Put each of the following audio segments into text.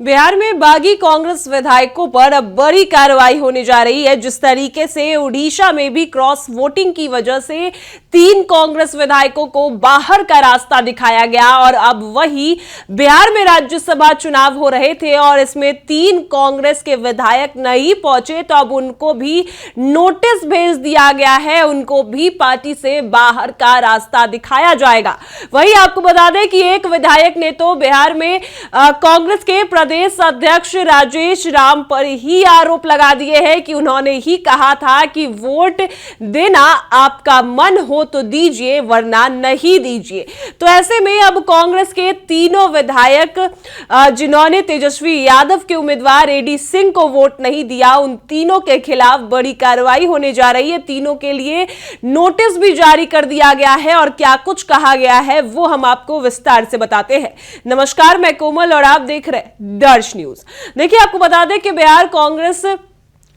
बिहार में बागी कांग्रेस विधायकों पर अब बड़ी कार्रवाई होने जा रही है। जिस तरीके से उड़ीसा में भी क्रॉस वोटिंग की वजह से 3 कांग्रेस विधायकों को बाहर का रास्ता दिखाया गया और अब वही बिहार में राज्यसभा चुनाव हो रहे थे और इसमें 3 कांग्रेस के विधायक नहीं पहुंचे, तो अब उनको भी नोटिस भेज दिया गया है, उनको भी पार्टी से बाहर का रास्ता दिखाया जाएगा। वही आपको बता दें कि एक विधायक ने तो बिहार में कांग्रेस के प्रदेश अध्यक्ष राजेश राम पर ही आरोप लगा दिए हैं कि उन्होंने ही कहा था कि वोट देना आपका मन हो तो दीजिए वरना नहीं दीजिए। तो ऐसे में अब कांग्रेस के तीनों विधायक जिन्होंने तेजस्वी यादव के उम्मीदवार एडी सिंह को वोट नहीं दिया, उन तीनों के खिलाफ बड़ी कार्रवाई होने जा रही है। तीनों के लिए नोटिस भी जारी कर दिया गया है और क्या कुछ कहा गया है वो हम आपको विस्तार से बताते हैं। नमस्कार, मैं कोमल और आप देख रहे हैं दर्श न्यूज। देखिए, आपको बता दें कि बिहार कांग्रेस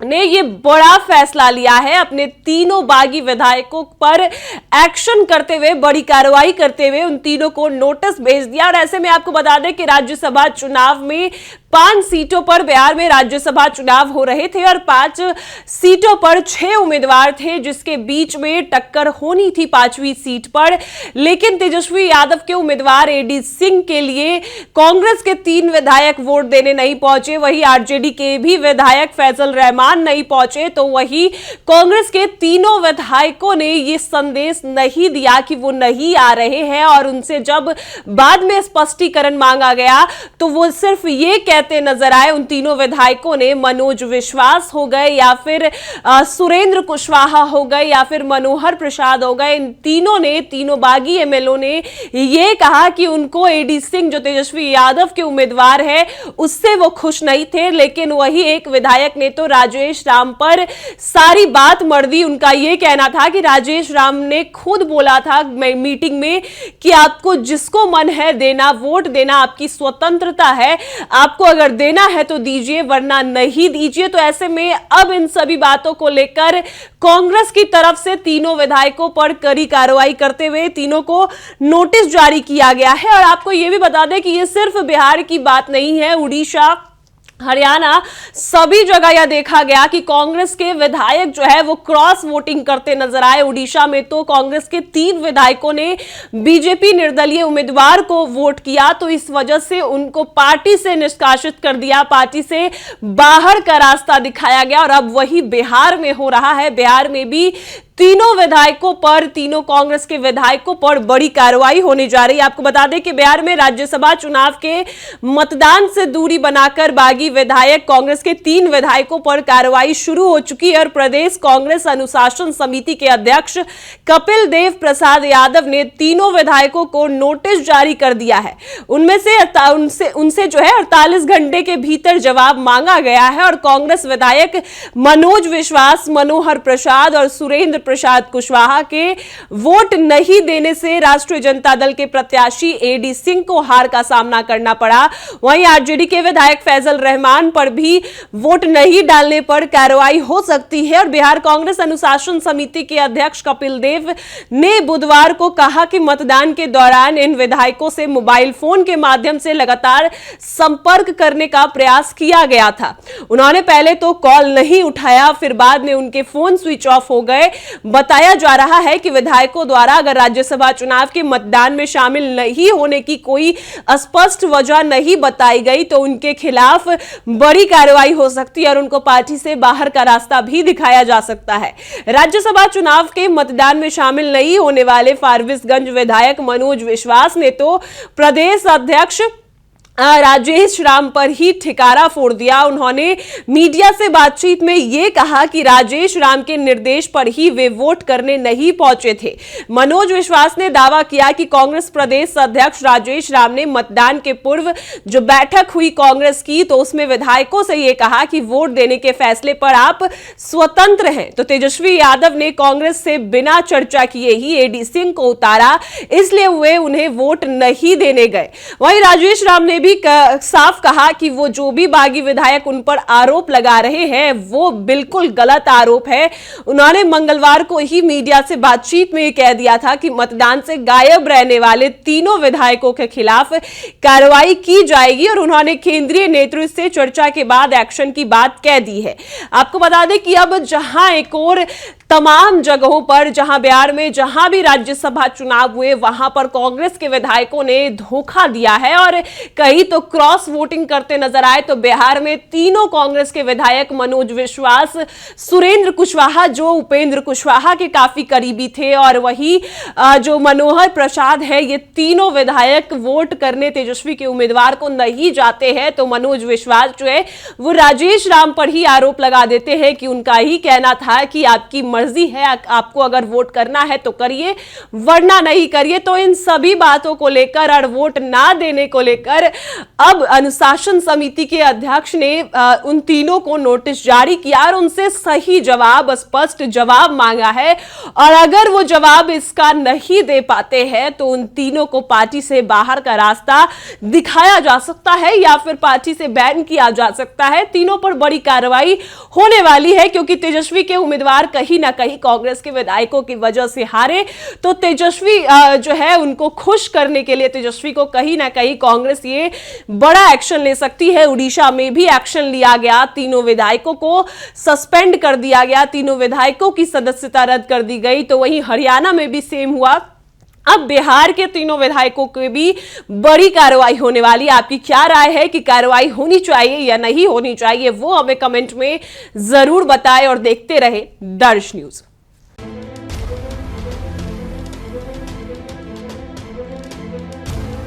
ने ये बड़ा फैसला लिया है, अपने तीनों बागी विधायकों पर एक्शन करते हुए, बड़ी कार्रवाई करते हुए उन तीनों को नोटिस भेज दिया। और ऐसे में आपको बता दें कि राज्यसभा चुनाव में 5 सीटों पर बिहार में राज्यसभा चुनाव हो रहे थे और 5 सीटों पर 6 उम्मीदवार थे, जिसके बीच में टक्कर होनी थी 5वीं सीट पर। लेकिन तेजस्वी यादव के उम्मीदवार एडी सिंह के लिए कांग्रेस के 3 विधायक वोट देने नहीं पहुंचे, वही आरजेडी के भी विधायक फैजल रहमान नहीं पहुंचे। तो वही कांग्रेस के तीनों विधायकों ने यह संदेश नहीं दिया कि वो नहीं आ रहे हैं और उनसे जब बाद में स्पष्टीकरण मांगा गया तो वो सिर्फ ये कहते नजर आए। उन तीनों विधायकों ने मनोज विश्वास हो गए या फिर सुरेंद्र कुशवाहा हो गए या फिर मनोहर प्रसाद हो गए, इन तीनों ने, तीनों बागी एमएलओ ने यह कहा कि उनको एडी सिंह जो तेजस्वी यादव के उम्मीदवार है उससे वो खुश नहीं थे। लेकिन वही एक विधायक ने तो राजेश राम पर सारी बात मर दी। उनका यह कहना था कि राजेश राम ने खुद बोला था मीटिंग में कि आपको जिसको मन है देना, वोट देना आपकी स्वतंत्रता है, आपको अगर देना है तो दीजिए वरना नहीं दीजिए। तो ऐसे में अब इन सभी बातों को लेकर कांग्रेस की तरफ से तीनों विधायकों पर कड़ी कार्रवाई करते हुए तीनों को नोटिस जारी किया गया है। और आपको यह भी बता दें कि यह सिर्फ बिहार की बात नहीं है, उड़ीसा, हरियाणा, सभी जगह यह देखा गया कि कांग्रेस के विधायक जो है वो क्रॉस वोटिंग करते नजर आए। उड़ीसा में तो कांग्रेस के 3 विधायकों ने बीजेपी निर्दलीय उम्मीदवार को वोट किया, तो इस वजह से उनको पार्टी से निष्कासित कर दिया, पार्टी से बाहर का रास्ता दिखाया गया। और अब वही बिहार में हो रहा है। बिहार में भी तीनों विधायकों पर, तीनों कांग्रेस के विधायकों पर बड़ी कार्रवाई होने जा रही है। आपको बता दें कि बिहार में राज्यसभा चुनाव के मतदान से दूरी बनाकर बागी विधायक कांग्रेस के 3 विधायकों पर कार्रवाई शुरू हो चुकी है और प्रदेश कांग्रेस अनुशासन समिति के अध्यक्ष कपिल देव प्रसाद यादव ने तीनों विधायकों को नोटिस जारी कर दिया है। उनमें से उनसे जो है 48 घंटे के भीतर जवाब मांगा गया है और कांग्रेस विधायक मनोज विश्वास, मनोहर प्रसाद और सुरेंद्र प्रसाद कुशवाहा के वोट नहीं देने से राष्ट्रीय जनता दल के प्रत्याशी एडी सिंह को हार का सामना करना पड़ा। वहीं आरजेडी के विधायक फैजल रहमान पर भी वोट नहीं डालने पर कार्रवाई हो सकती है। और बिहार कांग्रेस अनुशासन समिति के अध्यक्ष कपिल देव ने बुधवार को कहा कि मतदान के दौरान इन विधायकों से मोबाइल फोन के माध्यम से लगातार संपर्क करने का प्रयास किया गया था। उन्होंने पहले तो कॉल नहीं उठाया, फिर बाद में उनके फोन स्विच ऑफ हो गए। बताया जा रहा है कि विधायकों द्वारा अगर राज्यसभा चुनाव के मतदान में शामिल नहीं होने की कोई स्पष्ट वजह नहीं बताई गई तो उनके खिलाफ बड़ी कार्रवाई हो सकती है और उनको पार्टी से बाहर का रास्ता भी दिखाया जा सकता है। राज्यसभा चुनाव के मतदान में शामिल नहीं होने वाले फारबिसगंज विधायक मनोज विश्वास ने तो प्रदेश अध्यक्ष राजेश राम पर ही ठिकारा फोड़ दिया। उन्होंने मीडिया से बातचीत में यह कहा कि राजेश राम के निर्देश पर ही वे वोट करने नहीं पहुंचे थे। मनोज विश्वास ने दावा किया कि कांग्रेस प्रदेश अध्यक्ष राजेश राम ने मतदान के पूर्व जो बैठक हुई कांग्रेस की तो उसमें विधायकों से यह कहा कि वोट देने के फैसले पर आप स्वतंत्र हैं। तो तेजस्वी यादव ने कांग्रेस से बिना चर्चा किए ही एडी सिंह को उतारा, इसलिए वे उन्हें वोट नहीं देने गए। वहीं राजेश राम ने भी साफ कहा कि वो जो भी बागी विधायक उन पर आरोप लगा रहे हैं वो बिल्कुल गलत आरोप है। उन्होंने मंगलवार को ही मीडिया से बातचीत में कह दिया था कि मतदान से गायब रहने वाले तीनों विधायकों के खिलाफ कार्रवाई की जाएगी और उन्होंने केंद्रीय नेतृत्व से चर्चा के बाद एक्शन की बात कह दी है। आपको बता दें कि अब जहां एक और तमाम जगहों पर, जहां बिहार में जहां भी राज्यसभा चुनाव हुए वहां पर कांग्रेस के विधायकों ने धोखा दिया है और कहीं तो क्रॉस वोटिंग करते नजर आए। तो बिहार में तीनों कांग्रेस के विधायक मनोज विश्वास, सुरेंद्र कुशवाहा जो उपेंद्र कुशवाहा के काफी करीबी थे, और वही जो मनोहर प्रसाद है, ये तीनों विधायक वोट करने तेजस्वी के उम्मीदवार को नहीं जाते हैं। तो मनोज विश्वास जो है वो राजेश राम पर ही आरोप लगा देते हैं कि उनका ही कहना था कि आपकी मर्जी है, आपको अगर वोट करना है तो करिए वरना नहीं करिए। तो इन सभी बातों को लेकर और वोट ना देने को लेकर अब अनुशासन समिति के अध्यक्ष ने उन तीनों को नोटिस जारी किया और उनसे सही जवाब, स्पष्ट जवाब मांगा है। और अगर वो जवाब इसका नहीं दे पाते हैं तो उन तीनों को पार्टी से बाहर का रास्ता दिखाया जा सकता है या फिर पार्टी से बैन किया जा सकता है। तीनों पर बड़ी कार्रवाई होने वाली है क्योंकि तेजस्वी के उम्मीदवार कहीं ना कहीं कांग्रेस के विधायकों की वजह से हारे। तो तेजस्वी जो है उनको खुश करने के लिए तेजस्वी को कहीं ना कहीं कांग्रेस ये बड़ा एक्शन ले सकती है। उड़ीसा में भी एक्शन लिया गया, तीनों विधायकों को सस्पेंड कर दिया गया, तीनों विधायकों की सदस्यता रद्द कर दी गई। तो वहीं हरियाणा में भी सेम हुआ। अब बिहार के तीनों विधायकों की भी बड़ी कार्रवाई होने वाली। आपकी क्या राय है कि कार्रवाई होनी चाहिए या नहीं होनी चाहिए, वो हमें कमेंट में जरूर बताएं और देखते रहे दर्श न्यूज।